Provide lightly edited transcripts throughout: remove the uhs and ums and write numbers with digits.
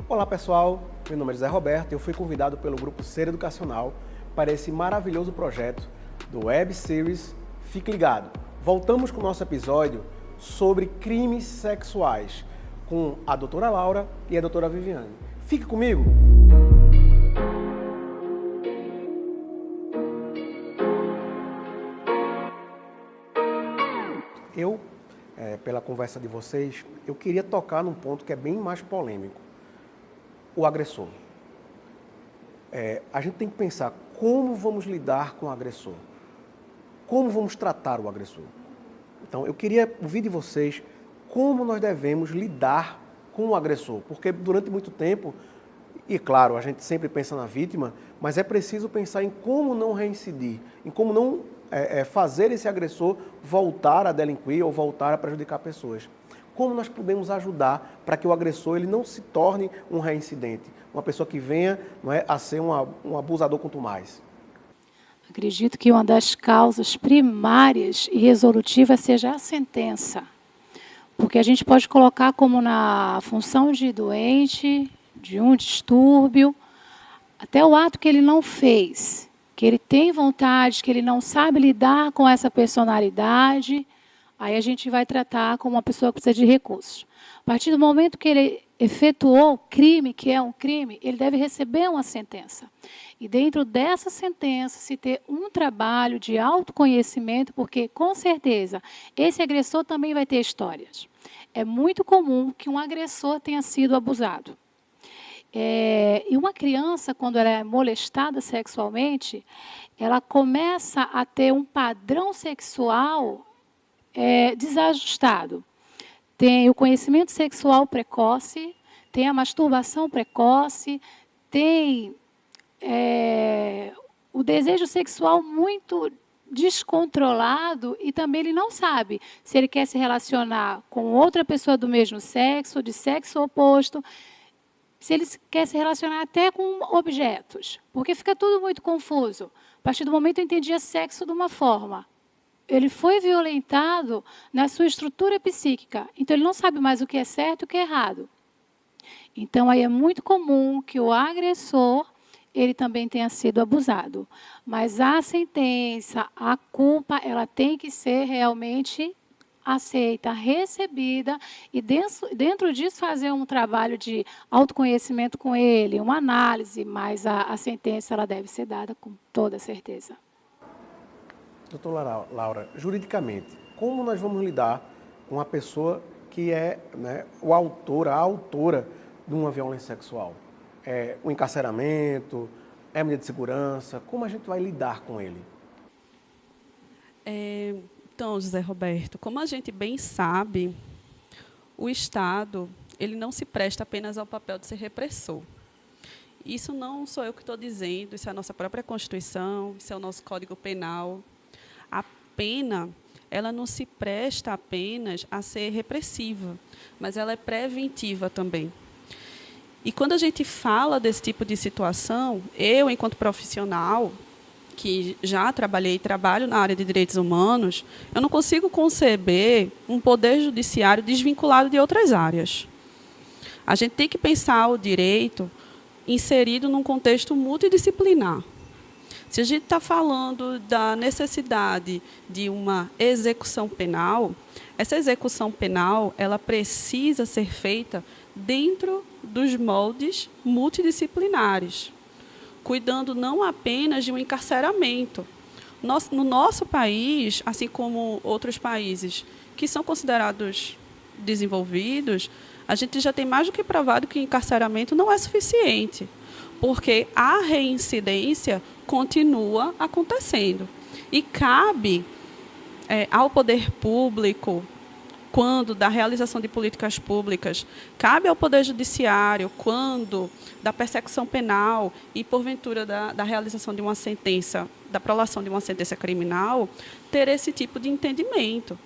Olá pessoal, meu nome é José Roberto e eu fui convidado pelo Grupo Ser Educacional para esse maravilhoso projeto do Web Series Fique Ligado. Voltamos com o nosso episódio sobre crimes sexuais com a doutora Laura e a doutora Viviane. Fique comigo! Pela conversa de vocês, eu queria tocar num ponto que é bem mais polêmico. O agressor. A gente tem que pensar como vamos lidar com o agressor. Como vamos tratar o agressor. Então, eu queria ouvir de vocês como nós devemos lidar com o agressor. Porque durante muito tempo, e claro, a gente sempre pensa na vítima, mas é preciso pensar em como não reincidir, em como não fazer esse agressor voltar a delinquir ou voltar a prejudicar pessoas. Como nós podemos ajudar para que o agressor ele não se torne um reincidente, uma pessoa que venha a ser um abusador quanto mais? Acredito que uma das causas primárias e resolutivas seja a sentença. Porque a gente pode colocar como na função de doente, de um distúrbio, até o ato que ele não fez, que ele tem vontade, que ele não sabe lidar com essa personalidade, aí a gente vai tratar como uma pessoa que precisa de recursos. A partir do momento que ele efetuou o crime, que é um crime, ele deve receber uma sentença. E dentro dessa sentença, se ter um trabalho de autoconhecimento, porque, com certeza, esse agressor também vai ter histórias. É muito comum que um agressor tenha sido abusado. E uma criança, quando ela é molestada sexualmente, ela começa a ter um padrão sexual desajustado. Tem o conhecimento sexual precoce, tem a masturbação precoce, tem o desejo sexual muito descontrolado e também ele não sabe se ele quer se relacionar com outra pessoa do mesmo sexo, de sexo oposto, se ele quer se relacionar até com objetos, porque fica tudo muito confuso. A partir do momento que eu entendia sexo de uma forma, ele foi violentado na sua estrutura psíquica, então ele não sabe mais o que é certo e o que é errado. Então, aí é muito comum que o agressor ele também tenha sido abusado. Mas a sentença, a culpa, ela tem que ser realmente aceita, recebida, e dentro disso fazer um trabalho de autoconhecimento com ele, uma análise, mas a sentença ela deve ser dada com toda certeza. Doutora Laura, juridicamente, como nós vamos lidar com uma pessoa que é o autor, a autora de uma violência sexual? O encarceramento, é medida de segurança, como a gente vai lidar com ele? Então, José Roberto, como a gente bem sabe, o Estado ele não se presta apenas ao papel de ser repressor. Isso não sou eu que estou dizendo, isso é a nossa própria Constituição, isso é o nosso Código Penal. A pena, ela não se presta apenas a ser repressiva, mas ela é preventiva também. E quando a gente fala desse tipo de situação, eu, enquanto profissional, que já trabalhei e trabalho na área de direitos humanos, eu não consigo conceber um poder judiciário desvinculado de outras áreas. A gente tem que pensar o direito inserido num contexto multidisciplinar. Se a gente está falando da necessidade de uma execução penal, essa execução penal ela precisa ser feita dentro dos moldes multidisciplinares, cuidando não apenas de um encarceramento. No nosso país, assim como outros países que são considerados desenvolvidos, a gente já tem mais do que provado que o encarceramento não é suficiente, porque a reincidência continua acontecendo. E cabe ao poder público, quando da realização de políticas públicas, cabe ao Poder Judiciário, quando da persecução penal e, porventura, da realização de uma sentença, da prolação de uma sentença criminal, ter esse tipo de entendimento.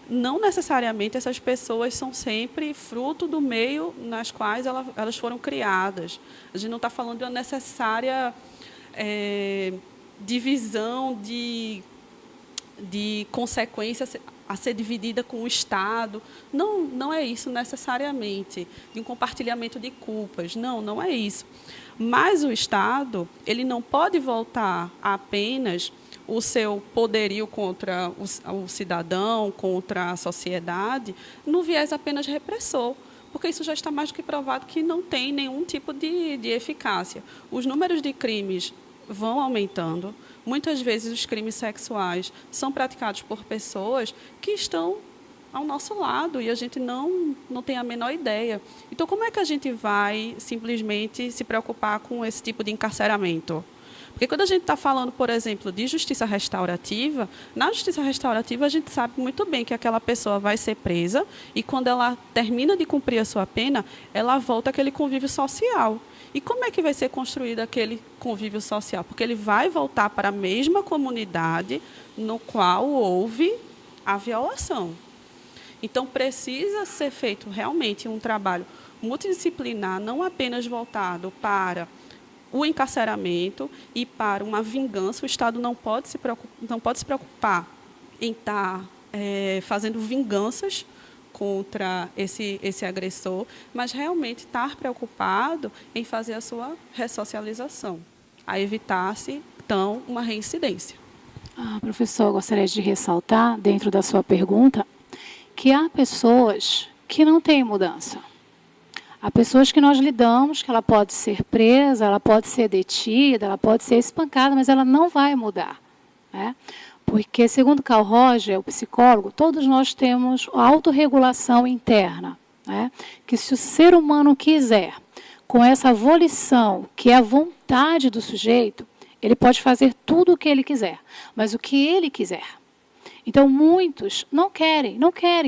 Não necessariamente essas pessoas são sempre fruto do meio nas quais elas foram criadas. A gente não está falando de uma necessária divisão de consequências a ser dividida com o Estado. Não, não é isso necessariamente, de um compartilhamento de culpas. Não, não é isso. Mas o Estado, ele não pode voltar a apenas o seu poderio contra o cidadão, contra a sociedade, no viés apenas repressor, porque isso já está mais do que provado que não tem nenhum tipo de eficácia. Os números de crimes vão aumentando. Muitas vezes os crimes sexuais são praticados por pessoas que estão ao nosso lado e a gente não tem a menor ideia. Então, como é que a gente vai simplesmente se preocupar com esse tipo de encarceramento? Porque quando a gente está falando, por exemplo, de justiça restaurativa, na justiça restaurativa a gente sabe muito bem que aquela pessoa vai ser presa e quando ela termina de cumprir a sua pena, ela volta àquele convívio social. E como é que vai ser construído aquele convívio social? Porque ele vai voltar para a mesma comunidade no qual houve a violação. Então, precisa ser feito realmente um trabalho multidisciplinar, não apenas voltado para o encarceramento e para uma vingança. O Estado não pode se preocupar em estar fazendo vinganças contra esse agressor, mas realmente estar preocupado em fazer a sua ressocialização, a evitar-se, então, uma reincidência. Professor, eu gostaria de ressaltar, dentro da sua pergunta, que há pessoas que não têm mudança. Há pessoas que nós lidamos, que ela pode ser presa, ela pode ser detida, ela pode ser espancada, mas ela não vai mudar, né? Porque, segundo Carl Roger, o psicólogo, todos nós temos autorregulação interna, né? Que se o ser humano quiser, com essa volição, que é a vontade do sujeito, ele pode fazer tudo o que ele quiser, mas o que ele quiser. Então, muitos não querem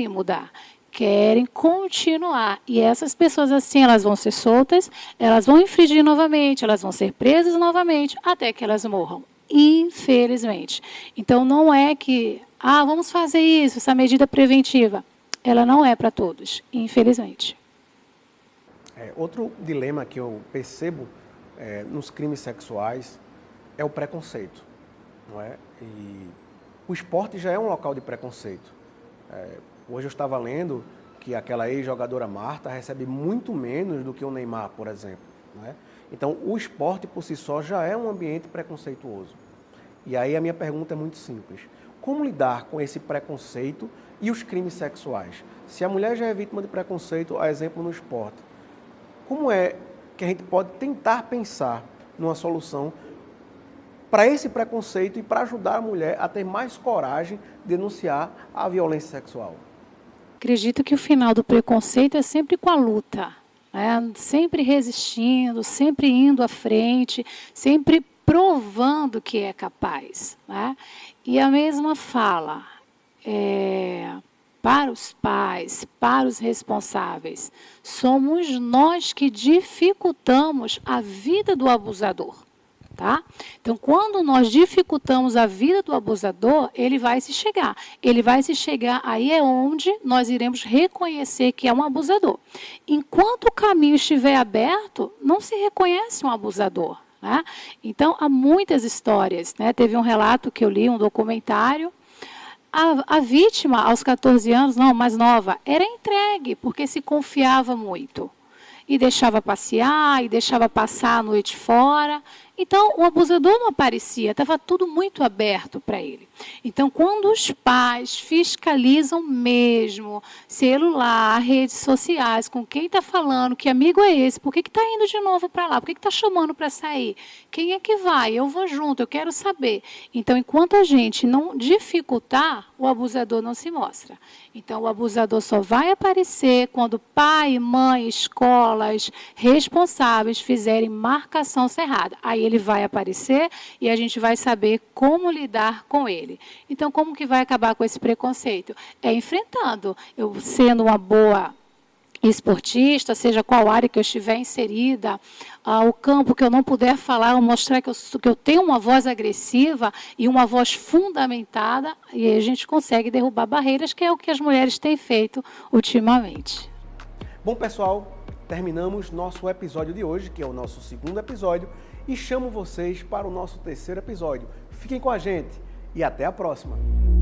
mudar, querem continuar. E essas pessoas, assim, elas vão ser soltas, elas vão infringir novamente, elas vão ser presas novamente, até que elas morram. Infelizmente. Então, não é que, vamos fazer isso, essa medida preventiva. Ela não é para todos, infelizmente. Outro dilema que eu percebo nos crimes sexuais é o preconceito, não é? E o esporte já é um local de preconceito. Hoje eu estava lendo que aquela ex-jogadora Marta recebe muito menos do que o Neymar, por exemplo, não é? Então, o esporte por si só já é um ambiente preconceituoso. E aí a minha pergunta é muito simples. Como lidar com esse preconceito e os crimes sexuais? Se a mulher já é vítima de preconceito, a exemplo no esporte, como é que a gente pode tentar pensar numa solução para esse preconceito e para ajudar a mulher a ter mais coragem de denunciar a violência sexual? Acredito que o final do preconceito é sempre com a luta, né? Sempre resistindo, sempre indo à frente, sempre provando que é capaz, né? E a mesma fala para os pais, para os responsáveis, somos nós que dificultamos a vida do abusador. Tá? Então, quando nós dificultamos a vida do abusador, ele vai se chegar. Ele vai se chegar, aí é onde nós iremos reconhecer que é um abusador. Enquanto o caminho estiver aberto, não se reconhece um abusador, né? Então, há muitas histórias, né? Teve um relato que eu li, um documentário. A vítima, aos 14 anos, não, mais nova, era entregue, porque se confiava muito. E deixava passear, e deixava passar a noite fora. Então, o abusador não aparecia, estava tudo muito aberto para ele. Então, quando os pais fiscalizam mesmo, celular, redes sociais, com quem está falando, que amigo é esse, por que está indo de novo para lá, por que está chamando para sair, quem é que vai, eu vou junto, eu quero saber. Então, enquanto a gente não dificultar, o abusador não se mostra. Então, o abusador só vai aparecer quando pai, mãe, escolas, responsáveis fizerem marcação cerrada. Aí ele vai aparecer e a gente vai saber como lidar com ele. Então, como que vai acabar com esse preconceito? É enfrentando. Eu sendo uma boa esportista, seja qual área que eu estiver inserida, o campo que eu não puder falar, eu mostrar que eu tenho uma voz agressiva e uma voz fundamentada, e aí a gente consegue derrubar barreiras, que é o que as mulheres têm feito ultimamente. Bom, pessoal, terminamos nosso episódio de hoje, que é o nosso segundo episódio, e chamo vocês para o nosso terceiro episódio. Fiquem com a gente e até a próxima!